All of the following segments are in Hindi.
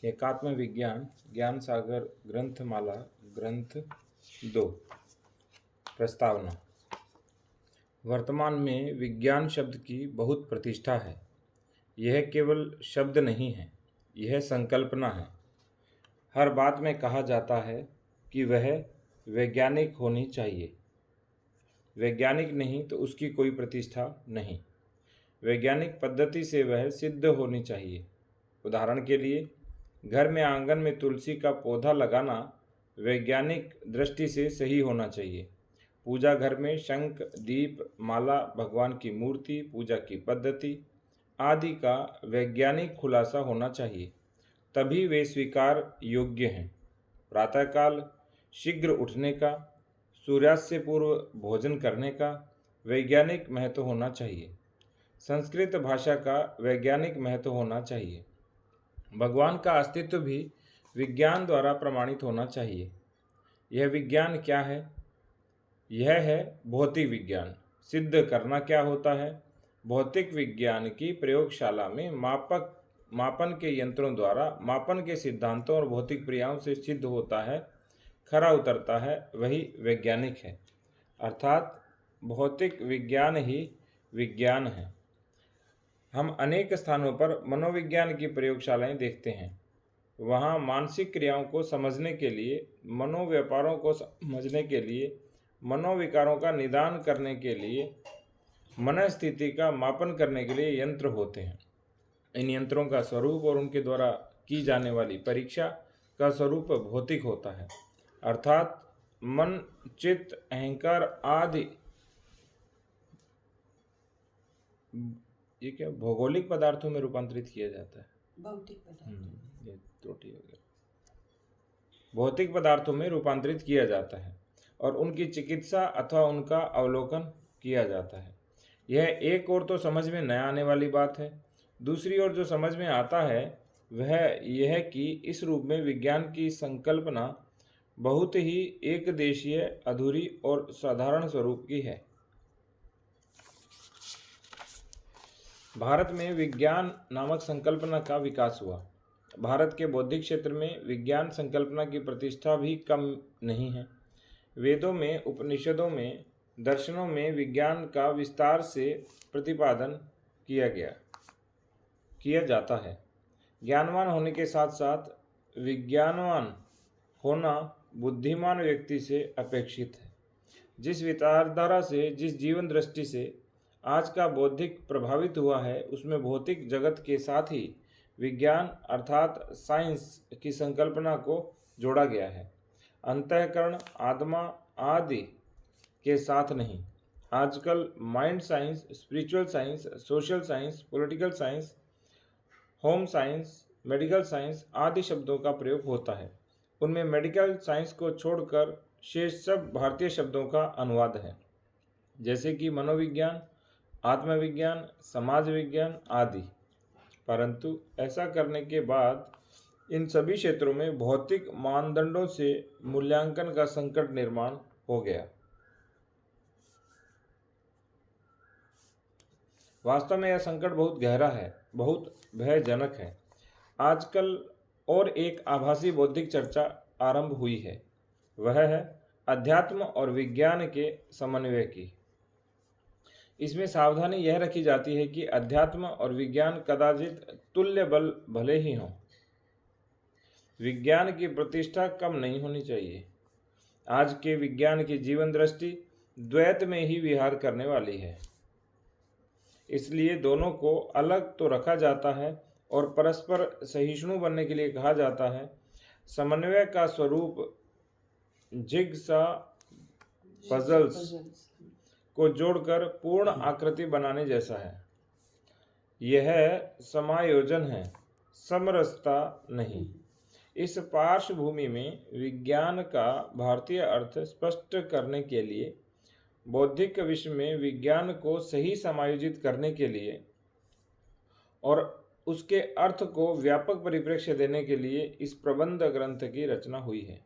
एकात्म विज्ञान ज्ञान सागर ग्रंथमाला ग्रंथ 2। प्रस्तावना। वर्तमान में विज्ञान शब्द की बहुत प्रतिष्ठा है। यह केवल शब्द नहीं है, यह संकल्पना है। हर बात में कहा जाता है कि वह वैज्ञानिक होनी चाहिए। वैज्ञानिक नहीं तो उसकी कोई प्रतिष्ठा नहीं। वैज्ञानिक पद्धति से वह सिद्ध होनी चाहिए। उदाहरण के लिए, घर में आंगन में तुलसी का पौधा लगाना वैज्ञानिक दृष्टि से सही होना चाहिए। पूजा घर में शंख, दीप, माला, भगवान की मूर्ति, पूजा की पद्धति आदि का वैज्ञानिक खुलासा होना चाहिए, तभी वे स्वीकार योग्य हैं। प्रातःकाल शीघ्र उठने का, सूर्यास्त से पूर्व भोजन करने का वैज्ञानिक महत्व होना चाहिए। संस्कृत भाषा का वैज्ञानिक महत्व होना चाहिए। भगवान का अस्तित्व भी विज्ञान द्वारा प्रमाणित होना चाहिए। यह विज्ञान क्या है? यह है भौतिक विज्ञान। सिद्ध करना क्या होता है? भौतिक विज्ञान की प्रयोगशाला में मापन के यंत्रों द्वारा मापन के सिद्धांतों और भौतिक क्रियाओं से सिद्ध होता है, खरा उतरता है, वही वैज्ञानिक है। अर्थात भौतिक विज्ञान ही विज्ञान है। हम अनेक स्थानों पर मनोविज्ञान की प्रयोगशालाएं देखते हैं। वहाँ मानसिक क्रियाओं को समझने के लिए, मनोव्यापारों को समझने के लिए, मनोविकारों का निदान करने के लिए, मनस्थिति का मापन करने के लिए यंत्र होते हैं। इन यंत्रों का स्वरूप और उनके द्वारा की जाने वाली परीक्षा का स्वरूप भौतिक होता है। अर्थात मन, चित्त, अहंकार आदि ये क्या भौगोलिक पदार्थों में रूपांतरित किया जाता है। भौतिक पदार्थ ये त्रुटि हो गया। भौतिक पदार्थों में रूपांतरित किया जाता है और उनकी चिकित्सा अथवा उनका अवलोकन किया जाता है। यह एक और तो समझ में न आने वाली बात है। दूसरी ओर जो समझ में आता है वह यह कि इस रूप में विज्ञान की संकल्पना बहुत ही एकदेशीय, अधूरी और साधारण स्वरूप की है। भारत में विज्ञान नामक संकल्पना का विकास हुआ। भारत के बौद्धिक क्षेत्र में विज्ञान संकल्पना की प्रतिष्ठा भी कम नहीं है। वेदों में, उपनिषदों में, दर्शनों में विज्ञान का विस्तार से प्रतिपादन किया जाता है। ज्ञानवान होने के साथ साथ विज्ञानवान होना बुद्धिमान व्यक्ति से अपेक्षित है। जिस विचारधारा से, जिस जीवन दृष्टि से आज का बौद्धिक प्रभावित हुआ है, उसमें भौतिक जगत के साथ ही विज्ञान अर्थात साइंस की संकल्पना को जोड़ा गया है। अंतःकरण, आत्मा आदि के साथ नहीं। आजकल mind science, spiritual science, social science, political science, home science, medical science आदि शब्दों का प्रयोग होता है। उनमें मेडिकल साइंस को छोड़कर शेष सब भारतीय शब्दों का अनुवाद है, जैसे कि मनोविज्ञान, आत्मविज्ञान, समाज विज्ञान आदि। परंतु ऐसा करने के बाद इन सभी क्षेत्रों में भौतिक मानदंडों से मूल्यांकन का संकट निर्माण हो गया। वास्तव में यह संकट बहुत गहरा है, बहुत भयजनक है। आजकल और एक आभासी बौद्धिक चर्चा आरंभ हुई है, वह है अध्यात्म और विज्ञान के समन्वय की। इसमें सावधानी यह रखी जाती है कि अध्यात्म और विज्ञान कदाचित तुल्य बल भले ही हों। विज्ञान की प्रतिष्ठा कम नहीं होनी चाहिए। आज के विज्ञान की जीवन दृष्टि द्वैत में ही विहार करने वाली है। इसलिए दोनों को अलग तो रखा जाता है और परस्पर सहिष्णु बनने के लिए कहा जाता है। समन्वय का स्वरूप जिगसा पजल्स को जोड़कर पूर्ण आकृति बनाने जैसा है। यह समायोजन है, समरसता नहीं। इस पार्श्वभूमि में विज्ञान का भारतीय अर्थ स्पष्ट करने के लिए, बौद्धिक विश्व में विज्ञान को सही समायोजित करने के लिए और उसके अर्थ को व्यापक परिप्रेक्ष्य देने के लिए इस प्रबंध ग्रंथ की रचना हुई है।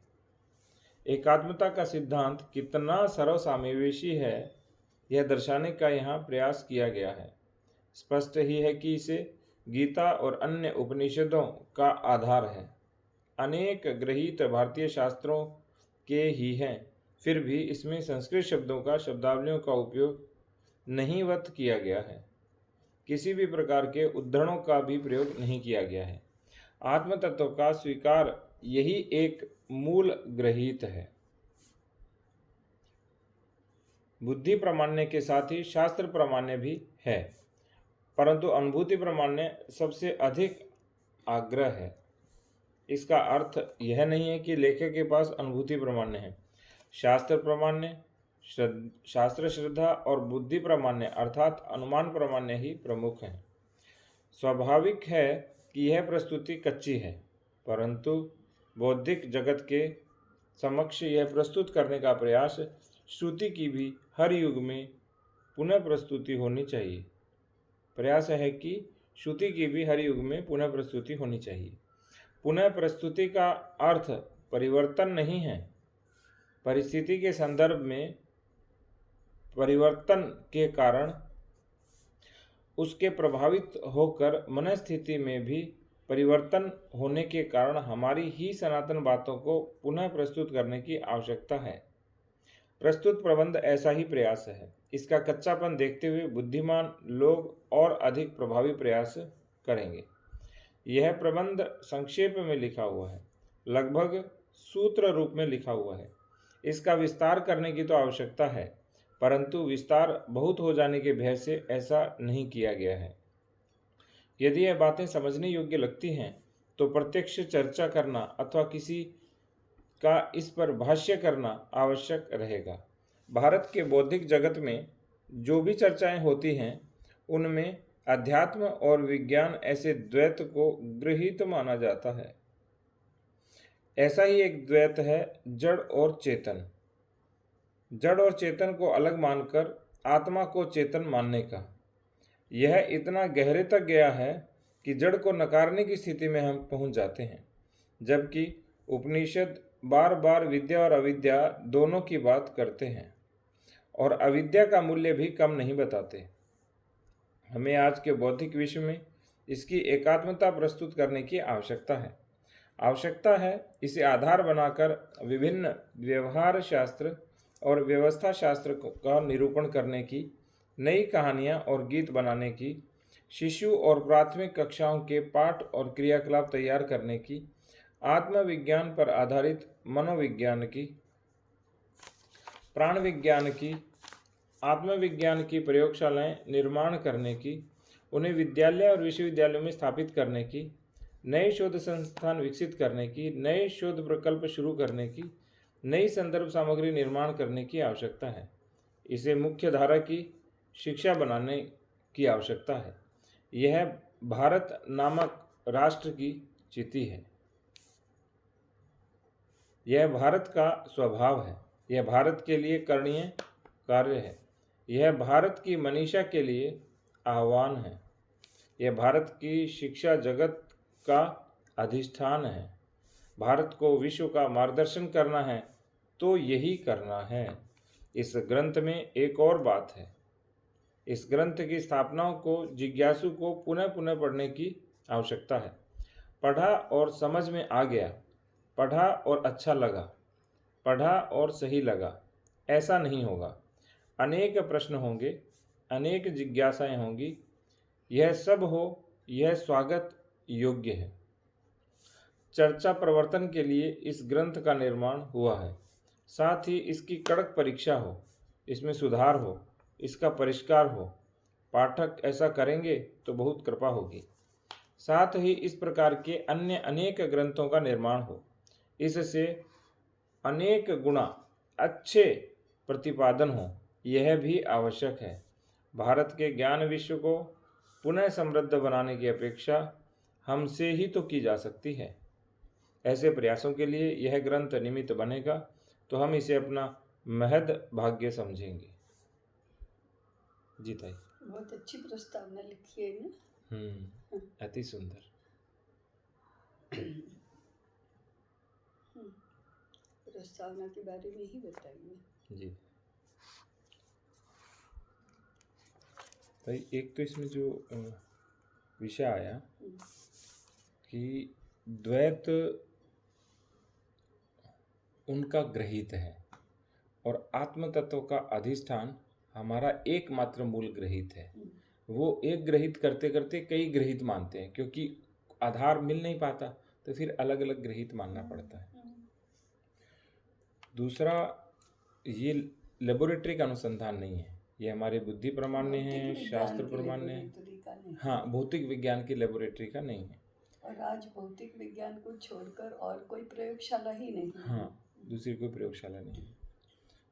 एकात्मता का सिद्धांत कितना सर्वसमावेशी है, यह दर्शाने का यहाँ प्रयास किया गया है। स्पष्ट ही है कि इसे गीता और अन्य उपनिषदों का आधार है। अनेक गृहीत भारतीय शास्त्रों के ही हैं, फिर भी इसमें संस्कृत शब्दों का शब्दावलियों का उपयोग नहींवत किया गया है। किसी भी प्रकार के उद्धरणों का भी प्रयोग नहीं किया गया है। आत्म तत्व का स्वीकार यही एक मूल गृहीत है। बुद्धि प्रामाण्य के साथ ही शास्त्र प्रामाण्य भी है, परंतु अनुभूति प्रामाण्य सबसे अधिक आग्रह है। इसका अर्थ यह नहीं है कि लेखक के पास अनुभूति प्रामाण्य है। शास्त्र प्रामाण्य, शास्त्र श्रद्धा और बुद्धि प्रामाण्य अर्थात अनुमान प्रामाण्य ही प्रमुख है। स्वाभाविक है कि यह प्रस्तुति कच्ची है, परंतु बौद्धिक जगत के समक्ष यह प्रस्तुत करने का प्रयास श्रुति की भी हर युग में पुनः प्रस्तुति होनी चाहिए। प्रयास है कि श्रुति की भी हर युग में पुनः प्रस्तुति होनी चाहिए। पुनः प्रस्तुति का अर्थ परिवर्तन नहीं है। परिस्थिति के संदर्भ में परिवर्तन के कारण उसके प्रभावित होकर मनस्थिति में भी परिवर्तन होने के कारण हमारी ही सनातन बातों को पुनः प्रस्तुत करने की आवश्यकता है। प्रस्तुत प्रबंध ऐसा ही प्रयास है। इसका कच्चापन देखते हुए बुद्धिमान लोग और अधिक प्रभावी प्रयास करेंगे। यह प्रबंध संक्षेप में लिखा हुआ है, लगभग सूत्र रूप में लिखा हुआ है। इसका विस्तार करने की तो आवश्यकता है, परंतु विस्तार बहुत हो जाने के भय से ऐसा नहीं किया गया है। यदि यह बातें समझने योग्य लगती हैं तो प्रत्यक्ष चर्चा करना अथवा किसी का इस पर भाष्य करना आवश्यक रहेगा। भारत के बौद्धिक जगत में जो भी चर्चाएं होती हैं उनमें अध्यात्म और विज्ञान ऐसे द्वैत को गृहीत माना जाता है। ऐसा ही एक द्वैत है जड़ और चेतन। जड़ और चेतन को अलग मानकर आत्मा को चेतन मानने का। यह इतना गहरे तक गया है कि जड़ को नकारने की स्थिति में हम पहुंच जाते हैं, जबकि उपनिषद बार बार विद्या और अविद्या दोनों की बात करते हैं और अविद्या का मूल्य भी कम नहीं बताते। हमें आज के बौद्धिक विश्व में इसकी एकात्मता प्रस्तुत करने की आवश्यकता है। इसे आधार बनाकर विभिन्न व्यवहार शास्त्र और व्यवस्था शास्त्र का निरूपण करने की, नई कहानियाँ और गीत बनाने की, शिशु और प्राथमिक कक्षाओं के पाठ और क्रियाकलाप तैयार करने की, आत्मविज्ञान पर आधारित मनोविज्ञान की, प्राण विज्ञान की, आत्मविज्ञान की प्रयोगशालाएं निर्माण करने की, उन्हें विद्यालय और विश्वविद्यालयों में स्थापित करने की, नए शोध संस्थान विकसित करने की, नए शोध प्रकल्प शुरू करने की, नई संदर्भ सामग्री निर्माण करने की आवश्यकता है। इसे मुख्य धारा की शिक्षा बनाने की आवश्यकता है। यह भारत नामक राष्ट्र की चिति है। यह भारत का स्वभाव है। यह भारत के लिए करणीय कार्य है। यह भारत की मनीषा के लिए आह्वान है। यह भारत की शिक्षा जगत का अधिष्ठान है। भारत को विश्व का मार्गदर्शन करना है तो यही करना है। इस ग्रंथ में एक और बात है। इस ग्रंथ की स्थापनाओं को जिज्ञासु को पुनः पुनः पढ़ने की आवश्यकता है। पढ़ा और समझ में आ गया, पढ़ा और अच्छा लगा, पढ़ा और सही लगा, ऐसा नहीं होगा। अनेक प्रश्न होंगे, अनेक जिज्ञासाएं होंगी। यह सब हो, यह स्वागत योग्य है। चर्चा प्रवर्तन के लिए इस ग्रंथ का निर्माण हुआ है। साथ ही इसकी कड़क परीक्षा हो, इसमें सुधार हो, इसका परिष्कार हो। पाठक ऐसा करेंगे तो बहुत कृपा होगी। साथ ही इस प्रकार के अन्य अनेक ग्रंथों का निर्माण हो, इससे अनेक गुणा अच्छे प्रतिपादन हो, यह भी आवश्यक है। भारत के ज्ञान विश्व को पुनः समृद्ध बनाने की अपेक्षा हमसे ही तो की जा सकती है। ऐसे प्रयासों के लिए यह ग्रंथ निमित्त बनेगा तो हम इसे अपना महद भाग्य समझेंगे। जी ताई, बहुत अच्छी प्रस्तावना लिखी है ना। अति सुंदर। प्रस्तावना के बारे में ही बताइए। जी ताई, एक तो इसमें जो विषय आया कि द्वैत उनका ग्रहित है और आत्म तत्व का अधिष्ठान हमारा एकमात्र मूल ग्रहित है। वो एक ग्रहित करते करते कई ग्रहित मानते हैं, क्योंकि आधार मिल नहीं पाता तो फिर अलग अलग ग्रहित मानना पड़ता है। दूसरा, ये लेबोरेटरी का अनुसंधान नहीं है, ये हमारे बुद्धि प्रामाण्य है, शास्त्र प्रामाण्य है। हाँ, भौतिक विज्ञान की लेबोरेटरी का नहीं है। और आज भौतिक विज्ञान को छोड़कर और कोई प्रयोगशाला ही नहीं है। हाँ, दूसरी कोई प्रयोगशाला नहीं है।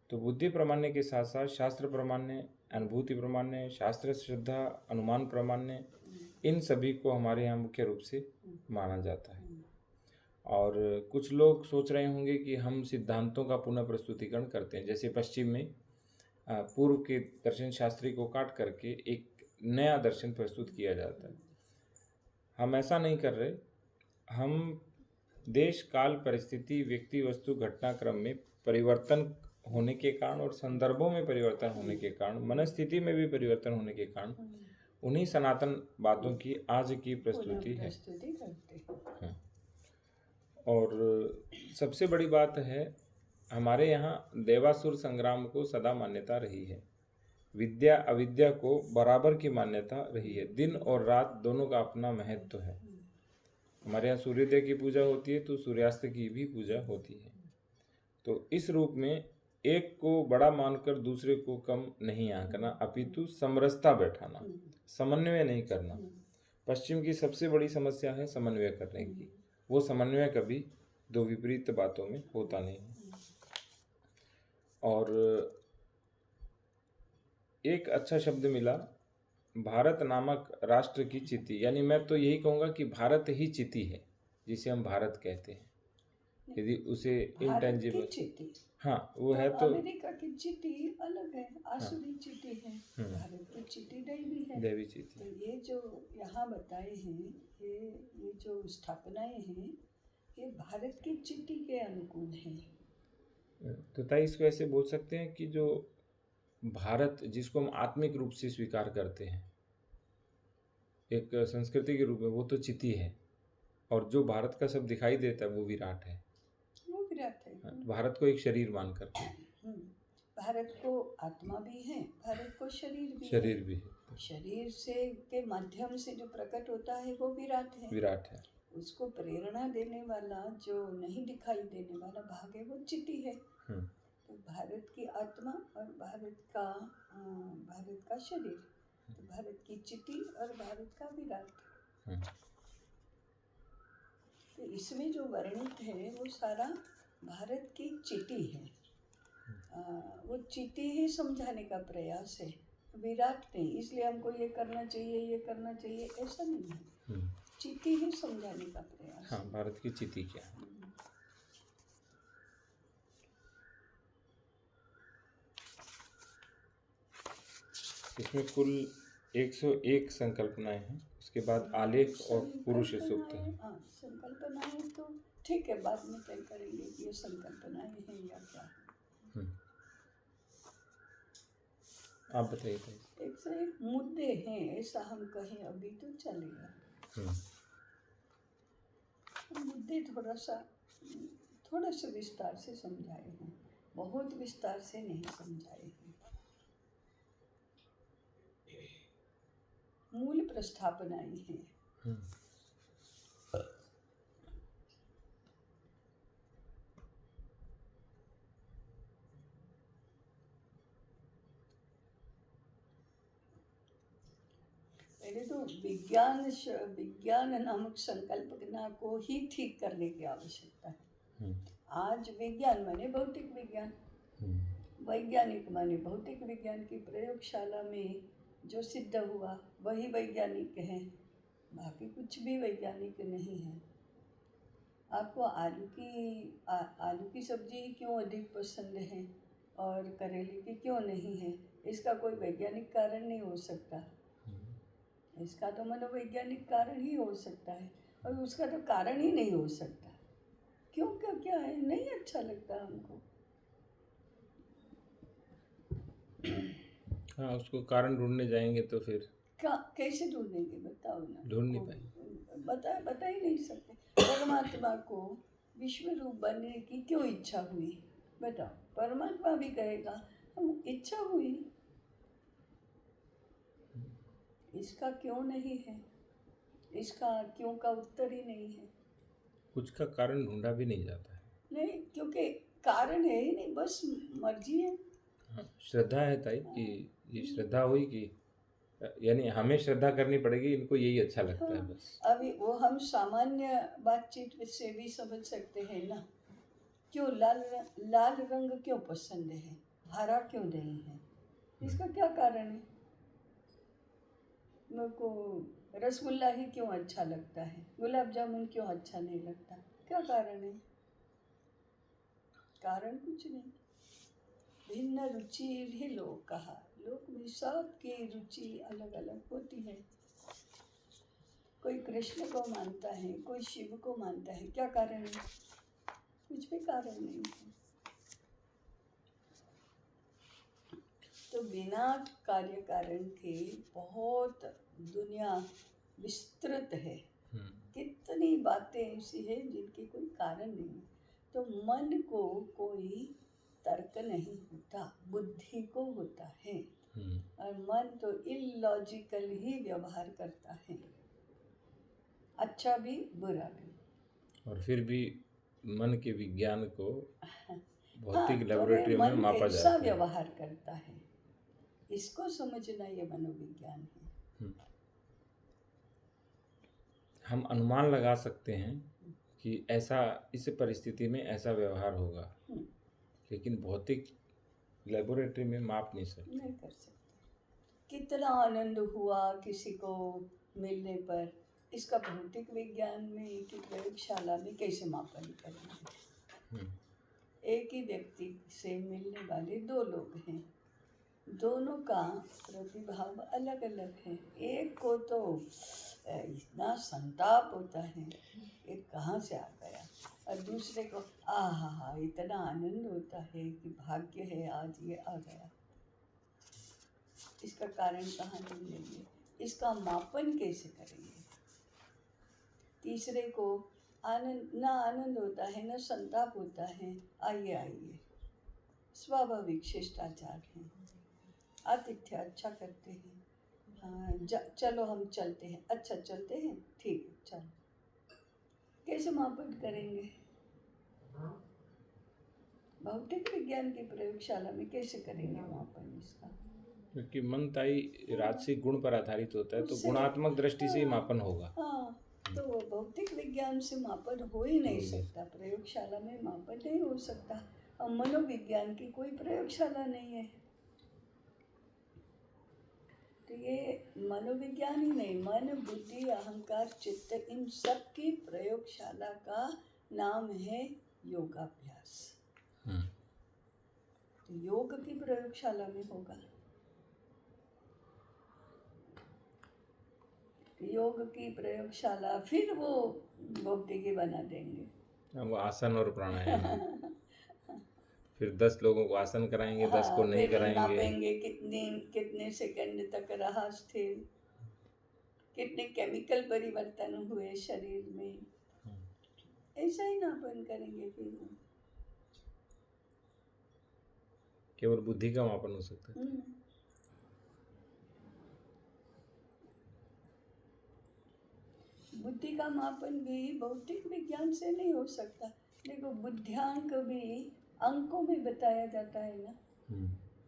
तो बुद्धि प्रामाण्य के साथ साथ शास्त्र प्रामाण्य, अनुभूति प्रामाण्य, शास्त्र श्रद्धा, अनुमान प्रामाण्य, इन सभी को हमारे यहाँ मुख्य रूप से माना जाता है। और कुछ लोग सोच रहे होंगे कि हम सिद्धांतों का पुनः प्रस्तुतिकरण करते हैं, जैसे पश्चिम में पूर्व के दर्शन शास्त्री को काट करके एक नया दर्शन प्रस्तुत किया जाता है। हम ऐसा नहीं कर रहे। हम देश काल परिस्थिति व्यक्ति वस्तु घटनाक्रम में परिवर्तन होने के कारण और संदर्भों में परिवर्तन होने के कारण, मनस्थिति में भी परिवर्तन होने के कारण उन्हीं सनातन बातों की आज की प्रस्तुति है। हाँ। और सबसे बड़ी बात है, हमारे यहाँ देवासुर संग्राम को सदा मान्यता रही है। विद्या अविद्या को बराबर की मान्यता रही है। दिन और रात दोनों का अपना महत्व है। हमारे यहाँ सूर्योदय की पूजा होती है तो सूर्यास्त की भी पूजा होती है। तो इस रूप में एक को बड़ा मानकर दूसरे को कम नहीं आंकना, अपितु समरसता बैठाना, समन्वय नहीं करना। पश्चिम की सबसे बड़ी समस्या है समन्वय करने की। वो समन्वय कभी दो विपरीत बातों में होता नहीं है। और एक अच्छा शब्द मिला, भारत नामक राष्ट्र की चिति, यानी मैं तो यही कहूँगा कि भारत ही चिति है, जिसे हम भारत कहते हैं। यदि उसे इंटेंजिबल, हाँ वो है तो अमेरिका की चींटी अलग है, आसुरी चींटी है, भारत की चींटी दैवी है, दैवी चींटी। तो ये जो यहाँ बताए हैं, ये जो स्थापनाएं हैं, ये भारत की चींटी के अनुकूल हैं। तो ताई इसको ऐसे बोल सकते हैं कि जो भारत जिसको हम आत्मिक रूप से स्वीकार करते हैं एक संस्कृति के रूप में, वो तो चिति है, और जो भारत का सब दिखाई देता है वो विराट है। भारत को एक शरीर मान करके, भारत को आत्मा भी है, भारत को शरीर भी है। शरीर से के माध्यम से जो प्रकट होता है वो विराट है। उसको प्रेरणा देने वाला, जो नहीं दिखाई देने वाला भाग है, वो चिति है। तो भारत की आत्मा और भारत का शरीर, तो भारत की चिति और भारत का विराट। तो इसमें जो वर्णित है वो सारा भारत की चिति है। वो चिति ही समझाने का प्रयास है, विराट नहीं। इसलिए हमको ये करना चाहिए ऐसा नहीं है, चिति ही समझाने का प्रयास। हाँ, भारत की चिति क्या है। इसमें कुल 101 संकल्पनाएं हैं। उसके बाद आलेख और पुरुष सूक्त है। संकल्पनाएं तो ठीक है, बाद में तय करेंगे कि ये संकल्पनाएं हैं या क्या है। आप बताइए। 101 मुद्दे हैं, ऐसा हम कहें अभी तो चलेगा। मुद्दे थोड़ा सा विस्तार से समझाए हैं, बहुत विस्तार से नहीं समझाए हैं। मूल प्रस्थापनाएं हैं। पहले तो विज्ञान नामक संकल्पना को ही ठीक करने की आवश्यकता है। आज विज्ञान माने भौतिक विज्ञान, वैज्ञानिक माने भौतिक विज्ञान की प्रयोगशाला में जो सिद्ध हुआ वही वैज्ञानिक है, बाकी कुछ भी वैज्ञानिक नहीं है। आपको आलू की सब्जी क्यों अधिक पसंद है और करेले की क्यों नहीं है, इसका कोई वैज्ञानिक कारण नहीं हो सकता। इसका तो मनोवैज्ञानिक कारण ही हो सकता है, और उसका तो कारण ही नहीं हो सकता। क्यों, क्या है, नहीं अच्छा लगता हमको। हाँ, उसको कारण ढूंढने जाएंगे तो फिर कैसे ढूंढेंगे बताओ ना। ढूंढ नहीं पाएंगे। बता ही नहीं सकते। परमात्मा को विश्व रूप बनने की क्यों इच्छा हुई बताओ। परमात्मा भी कहेगा हम इच्छा हुई, इसका क्यों नहीं है, इसका क्यों का उत्तर ही नहीं है। कुछ का कारण ढूंढा भी नहीं जाता है। नहीं, क्योंकि कारण है ही नहीं, बस मर्जी है। हाँ, श्रद्धा है ताई कि ये श्रद्धा हुई कि यानी हमें श्रद्धा करनी पड़ेगी, इनको यही अच्छा लगता है बस। अभी वो हम सामान्य बातचीत से भी समझ सकते हैं ना। क्यों लाल रंग क्यों पसंद है, हरा क्यों नहीं है, इसका क्या कारण है। मेरे को रसगुल्ला ही क्यों अच्छा लगता है, गुलाब जामुन क्यों अच्छा नहीं लगता, क्या कारण है। कारण कुछ नहीं, भिन्न रुचि ही लोग कहा। लोक में सबकी रुचि अलग अलग होती है। कोई कृष्ण को मानता है, कोई शिव को मानता है, क्या कारण है, कुछ भी कारण नहीं है। तो बिना कार्य कारण के बहुत दुनिया विस्तृत है। कितनी बातें ऐसी है जिनके कोई कारण नहीं है। तो मन को कोई तर्क नहीं होता, बुद्धि को होता है। और मन तो इलॉजिकल ही व्यवहार करता है, अच्छा भी बुरा भी। और फिर भी मन के विज्ञान को भौतिक तो लेबोरेटरी में मापा जाता है। व्यवहार करता है, इसको समझना ये मनोविज्ञान है। हम अनुमान लगा सकते हैं कि ऐसा इस परिस्थिति में ऐसा व्यवहार होगा, लेकिन भौतिक लेबोरेटरी में माप नहीं सकते। नहीं कर सकते। कितना आनंद हुआ किसी को मिलने पर, इसका भौतिक विज्ञान में कि प्रयोगशाला में कैसे मापन करेंगे। एक ही व्यक्ति से मिलने वाले दो लोग हैं, दोनों का प्रतिभाव अलग अलग है। एक को तो इतना संताप होता है, एक कहाँ से आ गया, और दूसरे को आहा इतना आनंद होता है कि भाग्य है आज ये आ गया। इसका कारण कहाँ ढूंढेंगे, इसका मापन कैसे करेंगे। तीसरे को आनंद होता है ना संताप होता है, आइए स्वाभाविक शिष्टाचार है, आतिथ्य अच्छा करते हैं, हाँ चलो हम चलते हैं, अच्छा चलते हैं, ठीक है चलो। कैसे मापन करेंगे, भौतिक विज्ञान की प्रयोगशाला में कैसे करेंगे मापन इसका। क्योंकि मन ताई राजसिक गुण पर आधारित होता है, तो गुणात्मक दृष्टि से ही मापन होगा। हाँ, तो भौतिक विज्ञान से मापन हो ही नहीं सकता, प्रयोगशाला में मापन नहीं हो सकता। और मनोविज्ञान की कोई प्रयोगशाला नहीं है, तो ये मनोविज्ञान ही नहीं, मन बुद्धि अहंकार चित्त इन सब की प्रयोगशाला का नाम है योगाभ्यास। तो योग की प्रयोगशाला में होगा, योग की प्रयोगशाला फिर वो भौतिकी बना देंगे। वो आसन और प्राणायाम फिर 10 लोगों को आसन कराएंगे, 10 को नहीं कराएंगे, नापेंगे कितने सेकंड तक रहा स्थिर, कितने केमिकल परिवर्तन हुए शरीर में, ऐसा ही नापन करेंगे। फिर केवल बुद्धि का मापन हो सकता है। बुद्धि का मापन भी भौतिक विज्ञान से नहीं हो सकता। देखो बुद्धियांक भी अंकों में बताया जाता है ना,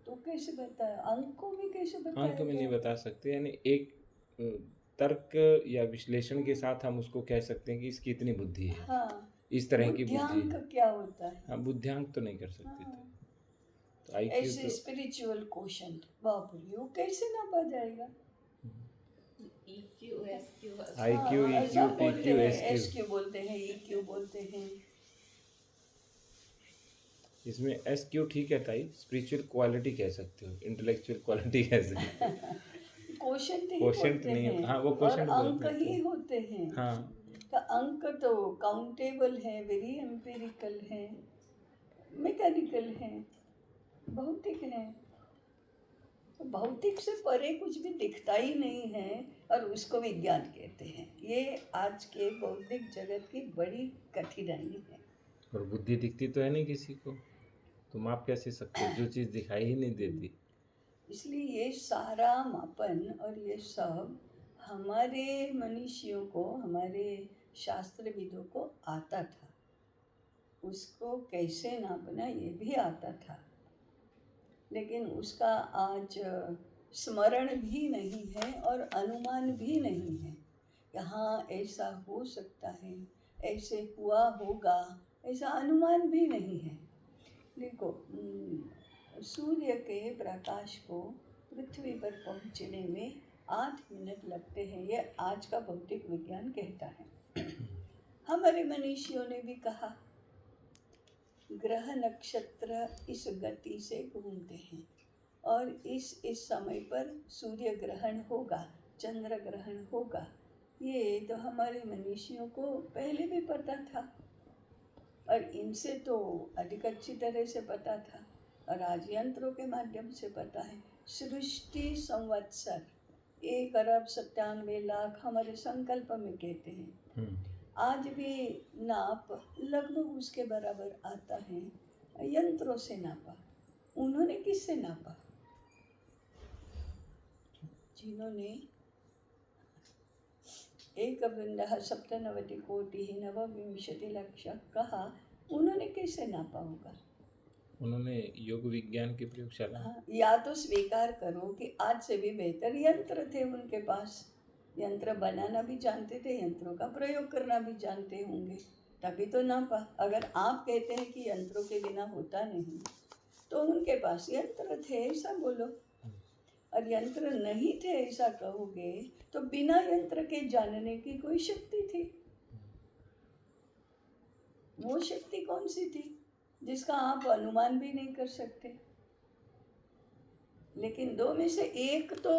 तो कैसे बताया, अंकों में कैसे बताया। अंक में नहीं बता सकते, यानी एक तर्क या विश्लेषण के साथ हम उसको कह सकते हैं कि इसकी इतनी बुद्धि है। हाँ, इस तरह की बुद्धि। बुद्धियांक क्या होता है। हाँ, बुद्धियांक तो नहीं कर सकते थे। तो ऐसे स्पिरिचुअल क्वोशंट, बाप रे वो कैसे नापा जाएगा। IQ, EQ, PQ, SQ बोलते हैं, EQ बोलते हैं। इसमें SQ ठीक है ताई, स्पिरिचुअल क्वालिटी कह सकते हो, इंटेलेक्चुअल क्वालिटी कह सकते हो। क्वोशंट नहीं है, हाँ वो क्वोशंट अंक ही होते हैं। हाँ, तो अंक तो काउंटेबल है, वेरी एम्पिरिकल है, मैकेनिकल है, भौतिक है। तो भौतिक से परे कुछ भी दिखता ही नहीं है और उसको विज्ञान कहते हैं। ये आज के बौद्धिक जगत की बड़ी कठिनाई है। और बुद्धि दिखती तो है नहीं किसी को, तो माप कैसे सकते हो जो चीज़ दिखाई ही नहीं देती। इसलिए ये सारा मापन और ये सब हमारे मनुष्यों को, हमारे शास्त्रविदों को आता था। उसको कैसे नापना ये भी आता था, लेकिन उसका आज स्मरण भी नहीं है और अनुमान भी नहीं है कि हाँ ऐसा हो सकता है, ऐसे हुआ होगा, ऐसा अनुमान भी नहीं है। देखो, सूर्य के प्रकाश को पृथ्वी पर पहुंचने में 8 मिनट लगते हैं, यह आज का भौतिक विज्ञान कहता है। हमारे मनीषियों ने भी कहा ग्रह नक्षत्र इस गति से घूमते हैं और इस समय पर सूर्य ग्रहण होगा, चंद्र ग्रहण होगा। ये तो हमारे मनीषियों को पहले भी पता था और इनसे तो अधिक अच्छी तरह से पता था और आज यंत्रों के माध्यम से पता है। सृष्टि संवत्सर 1,97,00,000 हमारे संकल्प में कहते हैं। आज भी नाप लगभग उसके बराबर आता है। यंत्रों से नापा। उन्होंने किससे नापा? जिन्होंने 1,97,कोटिः कहा, उन्होंने कैसे नापा होगा? उन्होंने योग विज्ञान की प्रयोगशाला। हाँ, या तो स्वीकार करो कि आज से भी बेहतर यंत्र थे उनके पास, यंत्र बनाना भी जानते थे, यंत्रों का प्रयोग करना भी जानते होंगे, तभी तो नापा। अगर आप कहते हैं कि यंत्रों के बिना होता नहीं, तो उनके पास यंत्र थे ऐसा बोलो, और यंत्र नहीं थे ऐसा कहोगे तो बिना यंत्र के जानने की कोई शक्ति थी। वो शक्ति कौन सी थी जिसका आप अनुमान भी नहीं कर सकते? लेकिन दो में से एक तो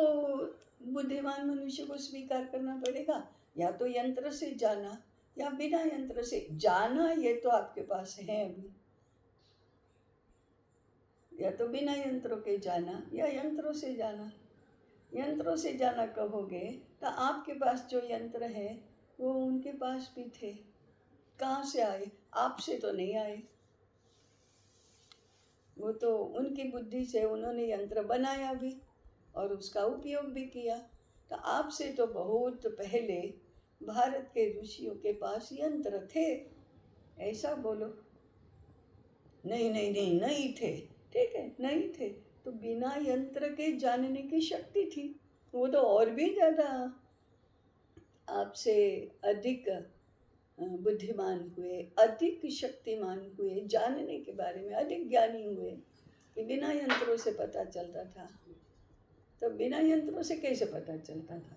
बुद्धिमान मनुष्य को स्वीकार करना पड़ेगा, या तो यंत्र से जाना या बिना यंत्र से जाना। ये तो आपके पास है अभी, या तो बिना यंत्रों के जाना या यंत्रों से जाना। यंत्रों से जाना कहोगे तो आपके पास जो यंत्र है वो उनके पास भी थे, कहाँ से आए? आपसे तो नहीं आए। वो तो उनकी बुद्धि से उन्होंने यंत्र बनाया भी और उसका उपयोग भी किया। तो आपसे तो बहुत पहले भारत के ऋषियों के पास यंत्र थे ऐसा बोलो। नहीं नहीं नहीं नहीं थे, ठीक है, नहीं थे तो बिना यंत्र के जानने की शक्ति थी। वो तो और भी ज़्यादा आपसे अधिक बुद्धिमान हुए, अधिक शक्तिमान हुए, जानने के बारे में अधिक ज्ञानी हुए कि बिना यंत्रों से पता चलता था। तो बिना यंत्रों से कैसे पता चलता था?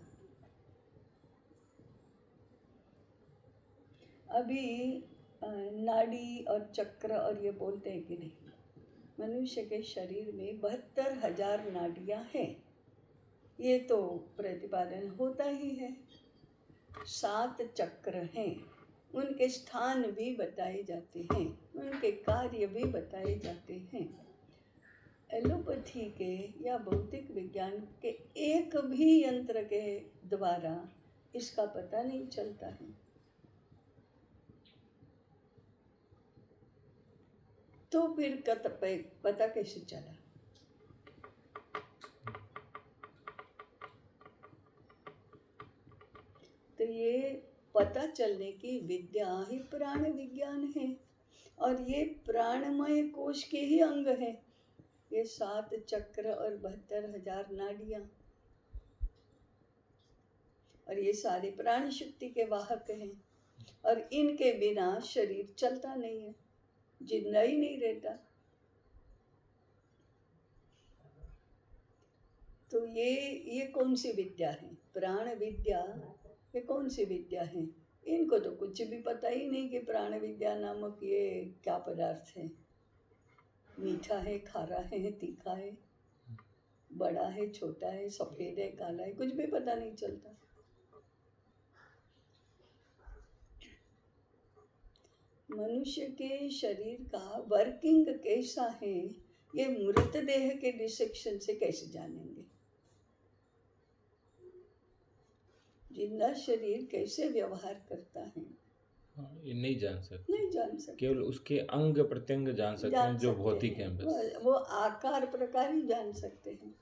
अभी नाड़ी और चक्र और ये बोलते हैं कि नहीं, मनुष्य के शरीर में 72,000 नाड़ियाँ हैं, ये तो प्रतिपादन होता ही है। 7 चक्र हैं, उनके स्थान भी बताए जाते हैं, उनके कार्य भी बताए जाते हैं। एलोपैथी के या भौतिक विज्ञान के एक भी यंत्र के द्वारा इसका पता नहीं चलता है। तो फिर पता कैसे चला? तो ये पता चलने की विद्या ही प्राण विज्ञान है और ये प्राणमय कोश के ही अंग है। ये 7 चक्र और 72,000 नाड़ियाँ और ये सारे प्राण शक्ति के वाहक हैं और इनके बिना शरीर चलता नहीं है, जिंदा ही नहीं रहता। तो ये कौन सी विद्या है? प्राण विद्या। ये कौन सी विद्या है? इनको तो कुछ भी पता ही नहीं कि प्राण विद्या नामक ये क्या पदार्थ है। मीठा है, खारा है, तीखा है, बड़ा है, छोटा है, सफेद है, काला है, कुछ भी पता नहीं चलता। मनुष्य के शरीर का वर्किंग कैसा है ये मृतदेह के डिसेक्शन से कैसे जानेंगे? जिंदा शरीर कैसे व्यवहार करता है ये नहीं जान सकते, नहीं जान सकते। केवल उसके अंग प्रत्यंग जान सकते हैं जो भौतिक हैं बस। वो आकार प्रकार ही जान सकते हैं।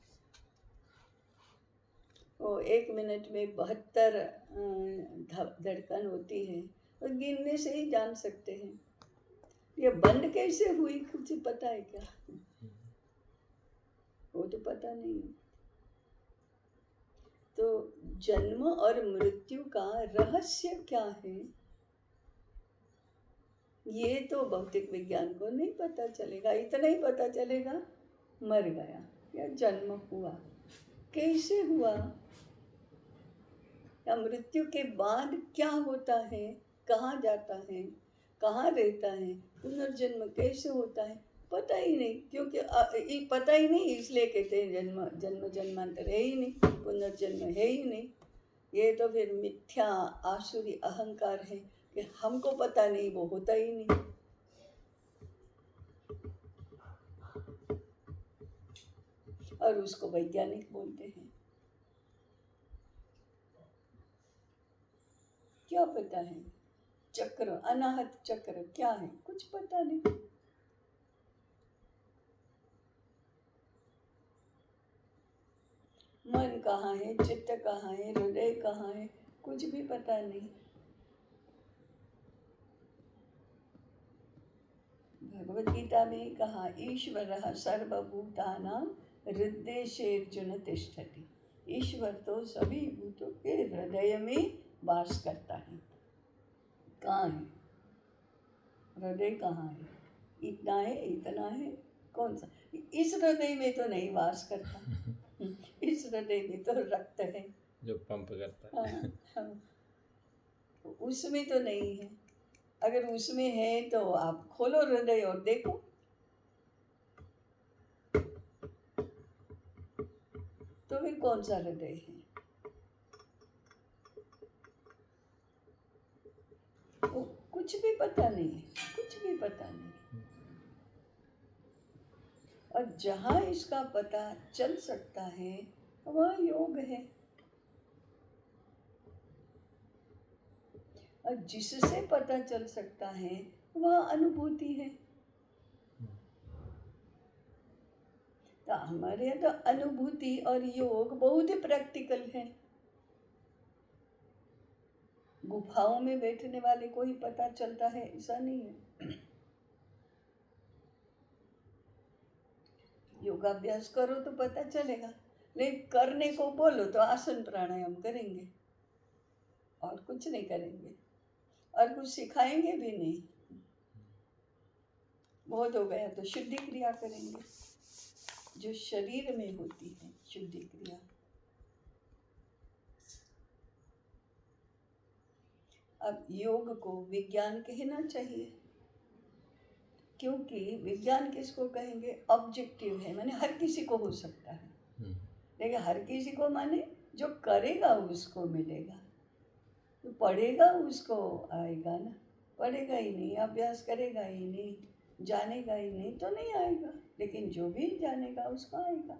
वो 1 मिनट में 72 धड़कन होती है, और गिनने से ही जान सकते हैं। ये बंद कैसे हुई कुछ पता है क्या? वो तो पता नहीं। तो जन्म और मृत्यु का रहस्य क्या है, ये तो भौतिक विज्ञान को नहीं पता चलेगा। इतना ही पता चलेगा मर गया या जन्म हुआ, कैसे हुआ, या मृत्यु के बाद क्या होता है, कहाँ जाता है, कहाँ रहता है, पुनर्जन्म कैसे होता है, पता ही नहीं। क्योंकि पता ही नहीं, इसलिए कहते हैं जन्म जन्मांतर है ही नहीं, पुनर्जन्म है ही नहीं। ये तो फिर मिथ्या आसुरी अहंकार है कि हमको पता नहीं, वो होता ही नहीं। और उसको वैज्ञानिक बोलते हैं। क्या पता है? चक्र, अनाहत चक्र क्या है, कुछ पता नहीं। मन कहाँ है, चित्त कहाँ है, हृदय कहाँ है, कुछ भी पता नहीं। भगवद गीता में कहा, ईश्वरः सर्वभूतानां हृदयेषु तिष्ठति। ईश्वर तो सभी भूतों के हृदय में वास करता है। कहाँ है हृदय? कहाँ है? इतना है, इतना है, कौन सा? इस हृदय में तो नहीं वास करता। इस हृदय में तो रक्त है जो पंप करता है। हाँ, उसमें तो नहीं है। अगर उसमें है तो आप खोलो हृदय और देखो। तो फिर कौन सा हृदय है? वो कुछ भी पता नहीं है, कुछ भी पता नहीं। और जहाँ इसका पता चल सकता है वह योग है, और जिससे पता चल सकता है वह अनुभूति है। तो हमारे यहाँ तो अनुभूति और योग बहुत ही प्रैक्टिकल है। गुफाओं में बैठने वाले को ही पता चलता है, ऐसा नहीं है। योगाभ्यास करो तो पता चलेगा, लेकिन करने को बोलो तो आसन प्राणायाम करेंगे और कुछ नहीं करेंगे, और कुछ सिखाएंगे भी नहीं। बहुत हो गया तो शुद्धि क्रिया करेंगे, जो शरीर में होती है शुद्धि क्रिया। अब योग को विज्ञान कहना चाहिए, क्योंकि विज्ञान किसको कहेंगे? ऑब्जेक्टिव है, माने हर किसी को हो सकता है। लेकिन हर किसी को माने जो करेगा उसको मिलेगा, तो पढ़ेगा उसको आएगा ना, पढ़ेगा ही नहीं, अभ्यास करेगा ही नहीं, जानेगा ही नहीं तो नहीं आएगा। लेकिन जो भी जानेगा उसको आएगा।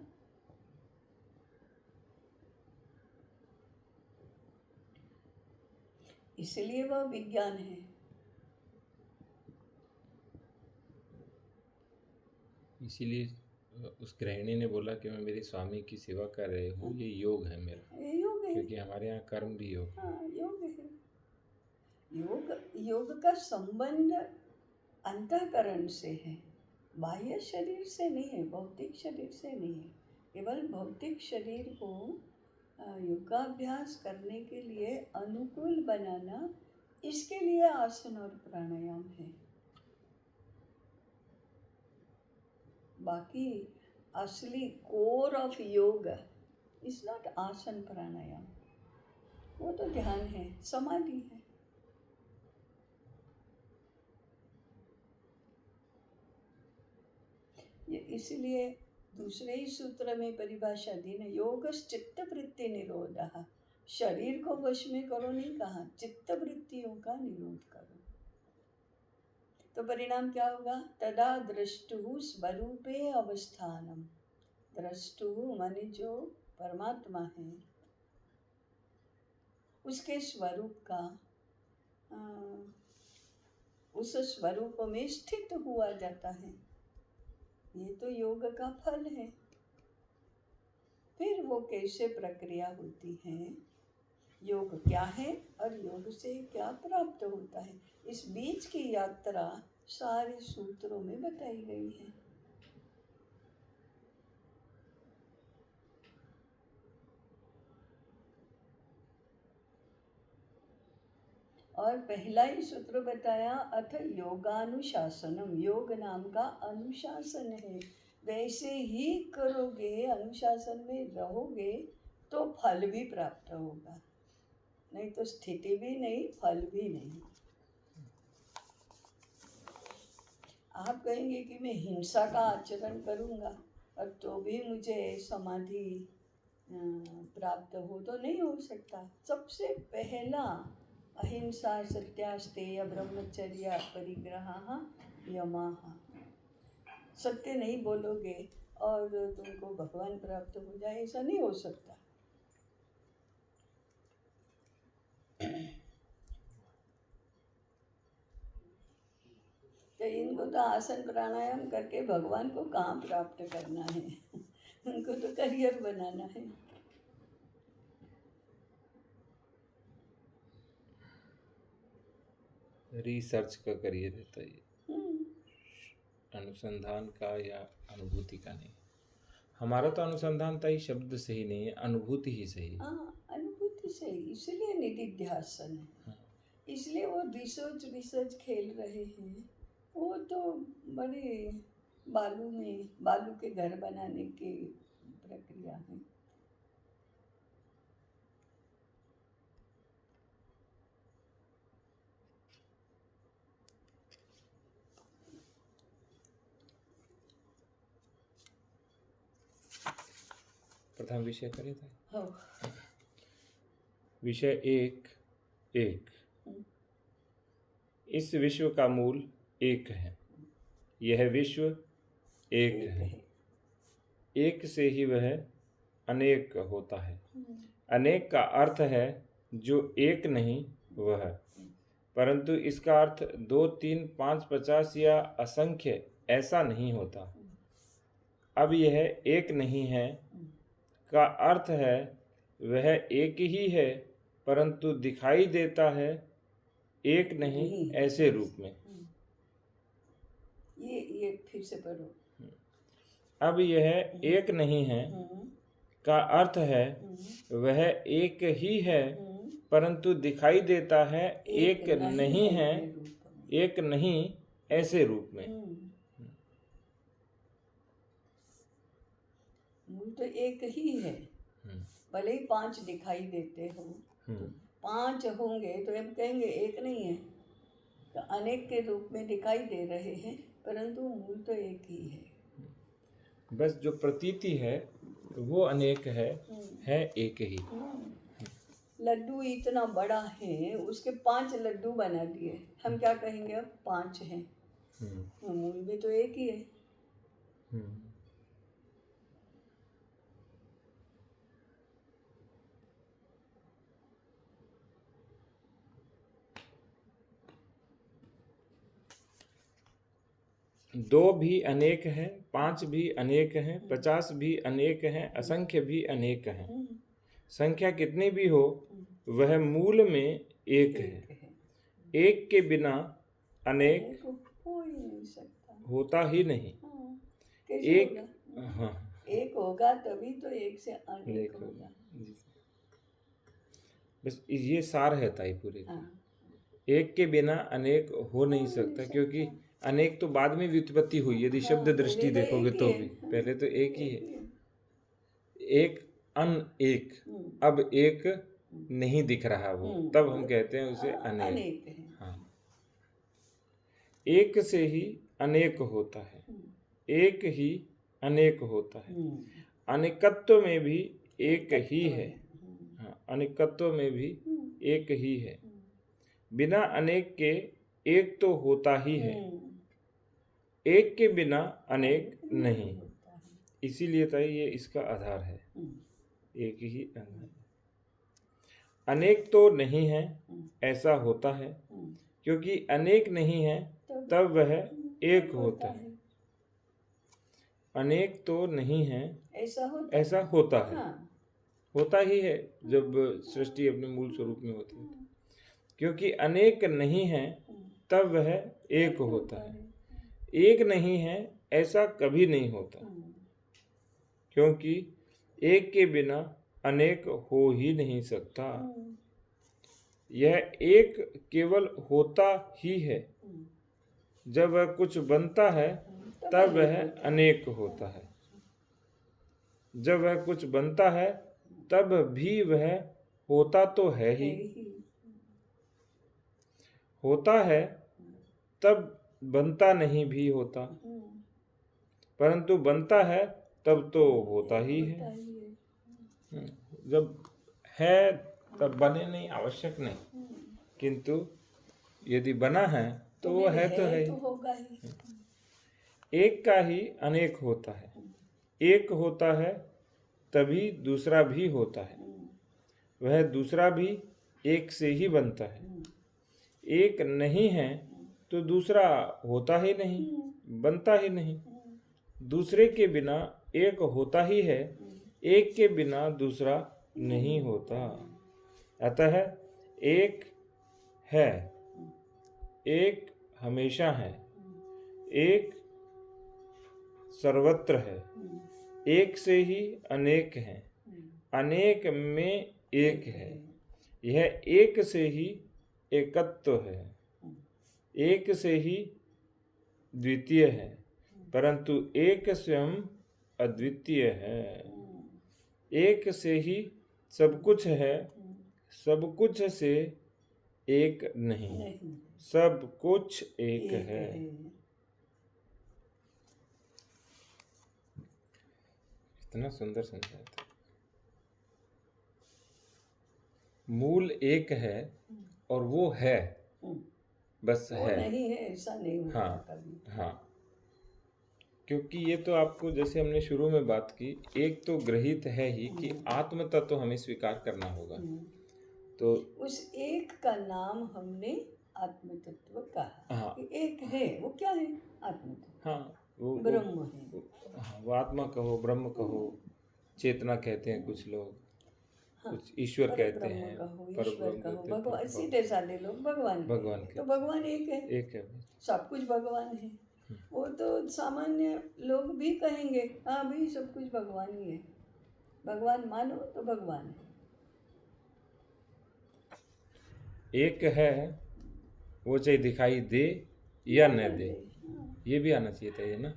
इसलिए वह विज्ञान है। इसीलिए उस गृहिणी ने बोला कि मैं मेरे स्वामी की सेवा कर रही हूँ, ये योग है मेरा। ये योग है, क्योंकि हमारे यहाँ कर्म भी योग है। हाँ योग है। योग का संबंध अंतःकरण से है, बाह्य शरीर से नहीं है, भौतिक शरीर से नहीं है। केवल भौतिक शरीर को योगाभ्यास करने के लिए अनुकूल बनाना, इसके लिए आसन और प्राणायाम है। बाकी असली कोर ऑफ योग इज नॉट आसन प्राणायाम, वो तो ध्यान है, समाधि है। ये इसलिए दूसरे ही सूत्र में परिभाषा दी ना, योगश्चित्त वृत्ति निरोधः। शरीर को वश में करो नहीं कहा, चित्त वृत्तियों का निरोध करो। तो परिणाम क्या होगा? तदा द्रष्टुः स्वरूपे अवस्थानम। द्रष्टुः माने जो परमात्मा है, उसके स्वरूप का उस स्वरूप में स्थित हुआ जाता है। ये तो योग का फल है। फिर वो कैसे प्रक्रिया होती है, योग क्या है और योग से क्या प्राप्त होता है, इस बीच की यात्रा सारे सूत्रों में बताई गई है। और पहला ही सूत्र बताया, अथ योगानुशासनम। योग नाम का अनुशासन है। वैसे ही करोगे, अनुशासन में रहोगे तो फल भी प्राप्त होगा, नहीं तो स्थिति भी नहीं, फल भी नहीं। आप कहेंगे कि मैं हिंसा का आचरण करूँगा और तो भी मुझे समाधि प्राप्त हो, तो नहीं हो सकता। सबसे पहला अहिंसा, सत्यास्तेय, ब्रह्मचर्य, परिग्रह, यमः। सत्य नहीं बोलोगे और तुमको भगवान प्राप्त हो जाए, ऐसा नहीं हो सकता। तो इनको तो आसन प्राणायाम करके भगवान को कहाँ प्राप्त करना है? उनको तो करियर बनाना है। रिसर्च का करियर रहता है, अनुसंधान का या अनुभूति का नहीं। हमारा तो अनुसंधान तो ही शब्द सही नहीं है, अनुभूति ही सही है। अनुभूति सही, इसलिए निधिध्यासन है। इसलिए वो रिसर्च खेल रहे हैं। वो तो बड़े बालू के घर बनाने की प्रक्रिया है। प्रथम विषय करे थे। हाँ। विषय एक। इस विश्व का मूल एक है। यह विश्व एक है। एक से ही वह अनेक होता है। अनेक का अर्थ है जो एक नहीं वह, परंतु इसका अर्थ 2, 3, 5, 50 या असंख्य ऐसा नहीं होता। अब यह एक नहीं है का अर्थ है वह एक ही है, परंतु दिखाई देता है एक नहीं ऐसे रूप में। ये फिर से पढ़ो। अब यह एक नहीं है का अर्थ है वह एक ही है, परंतु दिखाई देता है एक नहीं है, एक नहीं ऐसे रूप में। मूल तो एक ही है, भले ही 5 दिखाई देते हो। 5 होंगे तो अब कहेंगे एक नहीं है, तो अनेक के रूप में दिखाई दे रहे हैं, परंतु मूल तो एक ही है। बस जो प्रतीति है वो अनेक है एक ही। लड्डू इतना बड़ा है, उसके 5 लड्डू बना दिए, हम क्या कहेंगे? अब 5 हैं। मूल भी तो एक ही है। दो भी अनेक हैं, 5 भी अनेक हैं, 50 भी अनेक हैं, असंख्य भी अनेक हैं। संख्या कितनी भी हो वह मूल में एक है। एक के बिना अनेक हो ही नहीं सकता, होता ही नहीं। एक एक होगा तभी तो एक से अनेक होगा। बस ये सार है ताई पूरे का। एक के बिना अनेक हो नहीं सकता, क्योंकि अनेक तो बाद में व्युत्पत्ति हुई। यदि शब्द दृष्टि देखोगे तो भी पहले तो एक ही है। एक एक, अब एक नहीं दिख रहा वो, तब हम कहते हैं उसे अनेक। हाँ, एक से ही अनेक होता है, एक ही अनेक होता है। अनेकत्व में भी एक ही है। हाँ, अनेकत्व में भी एक ही है। बिना अनेक के एक तो होता ही है। एक के बिना अनेक नहीं। होता है। इसीलिए तो ये इसका आधार है, एक ही आधार। अनेक तो नहीं है ऐसा होता है, क्योंकि अनेक नहीं है तब वह एक होता है। अनेक तो नहीं है ऐसा होता है। हाँ। होता ही है जब सृष्टि अपने मूल स्वरूप में होती है। क्योंकि अनेक नहीं है तब वह एक होता है। एक नहीं है ऐसा कभी नहीं होता, क्योंकि एक के बिना अनेक हो ही नहीं सकता। यह एक केवल होता ही है। जब वह कुछ बनता है तब वह अनेक होता है। जब वह कुछ बनता है तब भी वह होता तो है ही। होता है तब बनता नहीं भी होता, परंतु बनता है तब तो होता ही है। जब है तब बने नहीं, आवश्यक नहीं, किंतु यदि बना है तो वो है तो है ही। एक का ही अनेक होता है। एक होता है तभी दूसरा भी होता है। वह दूसरा भी एक से ही बनता है। एक नहीं है तो दूसरा होता ही नहीं, बनता ही नहीं। दूसरे के बिना एक होता ही है, एक के बिना दूसरा नहीं होता। अतः एक है, एक हमेशा है, एक सर्वत्र है। एक से ही अनेक है, अनेक में एक है। यह एक से ही एकत्व है, एक से ही द्वितीय है, परंतु एक स्वयं अद्वितीय है। एक से ही सब कुछ है, सब कुछ से एक नहीं, सब कुछ एक है। इतना सुंदर समझाया था। मूल एक है और वो है, बस वो है, नहीं है ऐसा नहीं होता। हाँ कभी। हाँ। क्योंकि ये तो आपको जैसे हमने शुरू में बात की, एक तो गृहीत है ही कि आत्म तत्व हमें स्वीकार करना होगा। तो उस एक का नाम हमने आत्म तत्व कहा। हाँ, कि एक है, वो क्या है? आत्म तत्व। हाँ वो ब्रह्म है। हाँ, वो आत्मा कहो, ब्रह्म कहो, चेतना कहते हैं कुछ लोग, कुछ ईश्वर कहते हैं, ईश्वर कहो, कहते हैं, भगवान, सीधे साधे लोग भगवान भगवान कहते हैं। तो भगवान एक है, एक है। सब कुछ भगवान है। वो तो सामान्य लोग भी कहेंगे हाँ भाई सब कुछ भगवान ही है। भगवान मानो तो भगवान है। एक है, वो चाहे दिखाई दे या न दे, ये भी आना चाहिए था ये ना।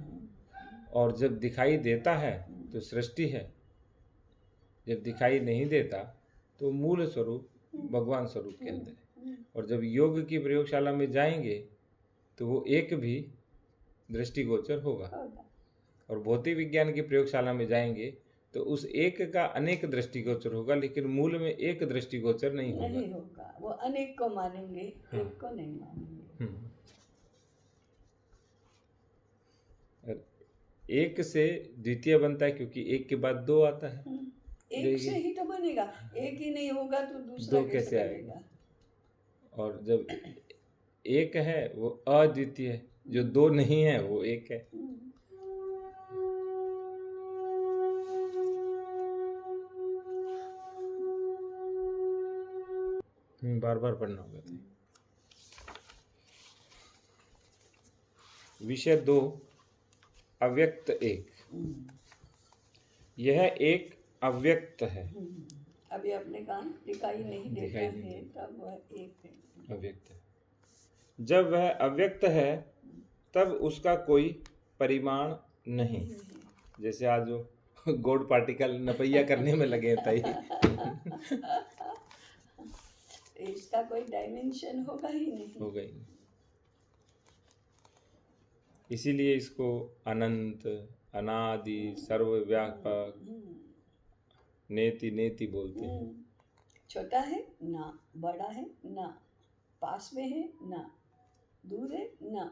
और जब दिखाई देता है तो सृष्टि है, जब दिखाई नहीं देता तो मूल स्वरूप भगवान स्वरूप के अंदर है। और जब योग की प्रयोगशाला में जाएंगे तो वो एक भी दृष्टिगोचर होगा, और भौतिक विज्ञान की प्रयोगशाला में जाएंगे तो उस एक का अनेक दृष्टिगोचर होगा, लेकिन मूल में एक दृष्टिगोचर नहीं होगा। वो अनेक को मानेंगे, एक को नहीं मानेंगे। एक से द्वितीय बनता है क्योंकि एक के बाद दो आता है। एक से ही तो बनेगा, एक ही नहीं होगा तो दूसरा दो कैसे आएगा? और जब एक है वो अद्वितीय है, जो दो नहीं है वो एक है। बार बार पढ़ना होगा था। विषय 2, अव्यक्त एक। यह एक अव्यक्त है। अभी आपने कहा दिखाई नहीं देता है तब वह एक है, अव्यक्त है। जब वह अव्यक्त है तब उसका कोई परिमाण नहीं। जैसे आज जो गॉड पार्टिकल नपैया करने में लगे थे इसका कोई डायमेंशन होगा ही नहीं। इसीलिए इसको अनंत, अनादि, सर्वव्यापक, नेति नेति बोलते हैं। छोटा है ना, बड़ा है ना, पास में है ना, दूर है ना।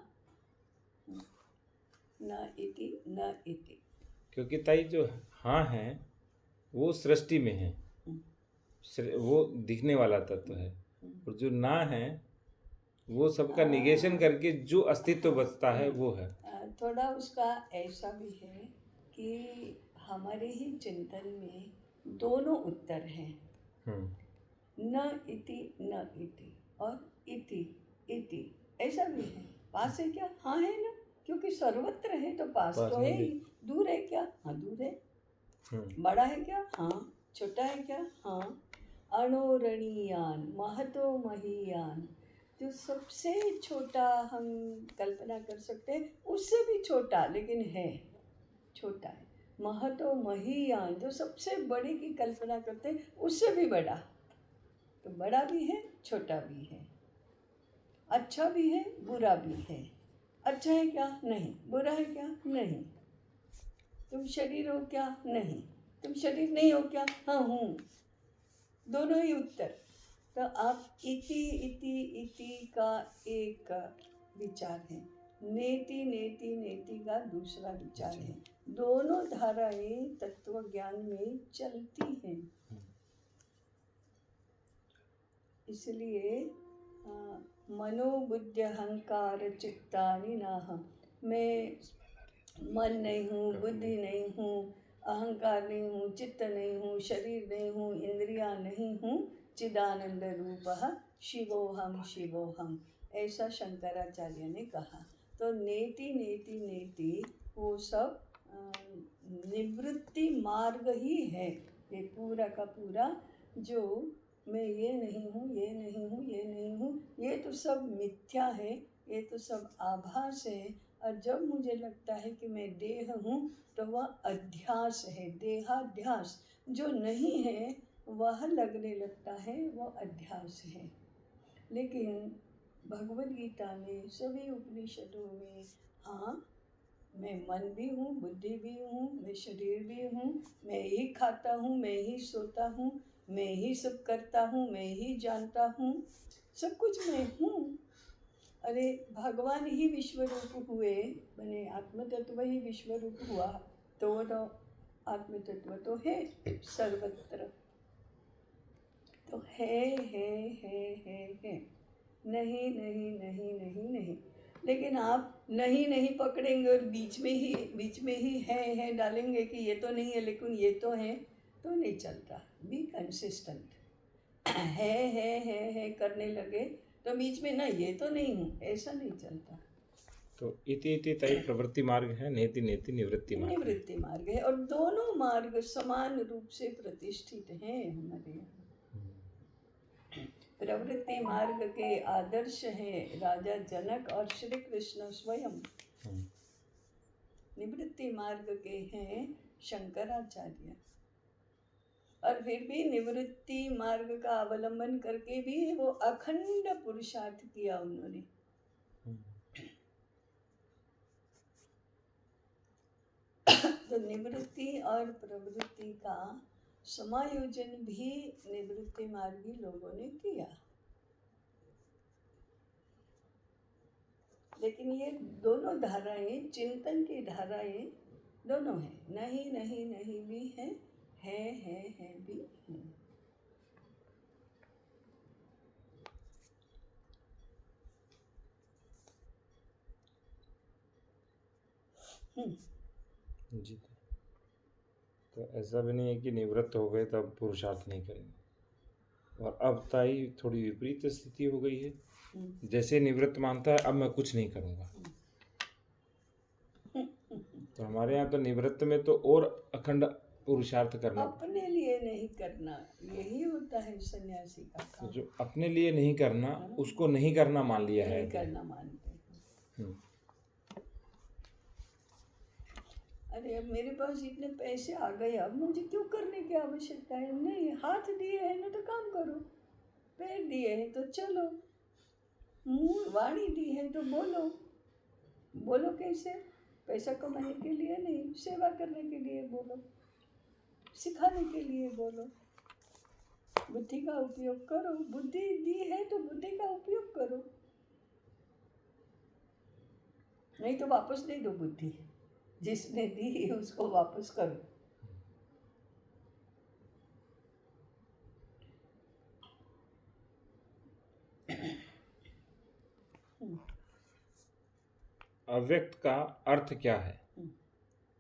न इति न इति। क्योंकि ताई जो हाँ है वो सृष्टि में है, वो दिखने वाला तत्व है, और जो ना है वो सबका निगेशन करके जो अस्तित्व बचता है वो है। थोड़ा उसका ऐसा भी है कि हमारे ही चिंतन में दोनों उत्तर हैं, न इति न इति और इति इति, ऐसा भी है। पास है क्या? हाँ है ना, क्योंकि सर्वत्र है तो पास तो है ही। दूर है क्या? हाँ दूर है। बड़ा है क्या? हाँ। छोटा है क्या? हाँ। अणोरणीयान महतो महीयान, जो सबसे छोटा हम कल्पना कर सकते हैं, उससे भी छोटा लेकिन है, छोटा है। महतो महीयान, जो सबसे बड़े की कल्पना करते हैं, उससे भी बड़ा। तो बड़ा भी है, छोटा भी है, अच्छा भी है, बुरा भी है। अच्छा है क्या? नहीं। बुरा है क्या? नहीं। तुम शरीर हो क्या? नहीं। तुम शरीर नहीं हो क्या? हाँ हूँ। दोनों ही उत्तर। तो आप इति इति इति का एक विचार है, नेति नेति नेति का दूसरा विचार है। दोनों धाराएं तत्व ज्ञान में चलती हैं। इसलिए मनोबुद्धि अहंकार चित्तानि नाह, मैं मन नहीं हूँ, बुद्धि नहीं हूँ, अहंकार नहीं हूँ, चित्त नहीं हूँ, शरीर नहीं हूँ, इंद्रियां नहीं हूँ, चिदानंद रूपः शिवोहम शिवोहम, ऐसा शंकराचार्य ने कहा। तो नेति नेति नेति वो सब निवृत्ति मार्ग ही है। ये पूरा का पूरा जो मैं ये नहीं हूँ, ये नहीं हूँ, ये नहीं हूँ, ये तो सब मिथ्या है, ये तो सब आभास है। और जब मुझे लगता है कि मैं देह हूँ तो वह अध्यास है, देहाध्यास। जो नहीं है वह लगने लगता है, वह अध्यास है। लेकिन भगवद गीता में, सभी उपनिषदों में, हाँ मैं मन भी हूँ, बुद्धि भी हूँ, मैं शरीर भी हूँ, मैं ही खाता हूँ, मैं ही सोता हूँ, मैं ही सब करता हूँ, मैं ही जानता हूँ, सब कुछ मैं हूँ। अरे भगवान ही विश्वरूप हुए, बने आत्म तत्व ही विश्वरूप हुआ, तो वो तो आत्म तत्व तो है सर्वत्र, तो है। नहीं नहीं नहीं नहीं नहीं। लेकिन आप नहीं नहीं पकड़ेंगे और बीच में ही है डालेंगे कि ये तो नहीं है लेकिन ये तो है, तो नहीं चलता। Be consistent. है करने लगे तो बीच में ना ये तो नहीं हूँ, ऐसा नहीं चलता। तो इति इति तय प्रवृत्ति मार्ग है, नेति नेति निवृत्ति मार्ग। निवृत्ति मार्ग है, और दोनों मार्ग समान रूप से प्रतिष्ठित हैं हमारे यहाँ। प्रवृत्ति मार्ग के आदर्श हैं राजा जनक और श्री कृष्ण स्वयं। निवृत्ति मार्ग के हैं शंकराचार्य। और फिर भी निवृत्ति मार्ग का अवलंबन करके भी वो अखंड पुरुषार्थ किया उन्होंने। तो निवृत्ति और प्रवृत्ति का समायोजन भी निवृत्ति मार्गी लोगों ने किया। लेकिन ये दोनों धाराएं, चिंतन की धाराएं दोनों हैं, नहीं नहीं नहीं भी है भी है। जी। तो ऐसा भी नहीं है कि निवृत्त हो गए तब पुरुषार्थ नहीं करेंगे। और अब ताई थोड़ी विपरीत स्थिति हो गई है, जैसे निवृत्त मानता है अब मैं कुछ नहीं करूँगा। तो हमारे यहाँ तो निवृत्त में तो और अखंड पुरुषार्थ करना, अपने लिए नहीं करना, यही होता है सन्यासी का काम। तो जो अपने लिए नहीं करना उसको नहीं करना मान लिया है, नहीं करना मानते हैं। अरे अब मेरे पास इतने पैसे आ गए, अब मुझे क्यों करने की आवश्यकता है? नहीं, हाथ दिए हैं ना तो काम करो, पैर दिए हैं तो चलो, मुंह वाणी दी है तो बोलो। बोलो कैसे? पैसा कमाने के लिए नहीं, सेवा करने के लिए बोलो, सिखाने के लिए बोलो। बुद्धि का उपयोग करो, बुद्धि दी है तो बुद्धि का उपयोग करो। नहीं तो वापस दे दो बुद्धि, जिसने दी उसको वापस करो। अव्यक्त का अर्थ क्या है?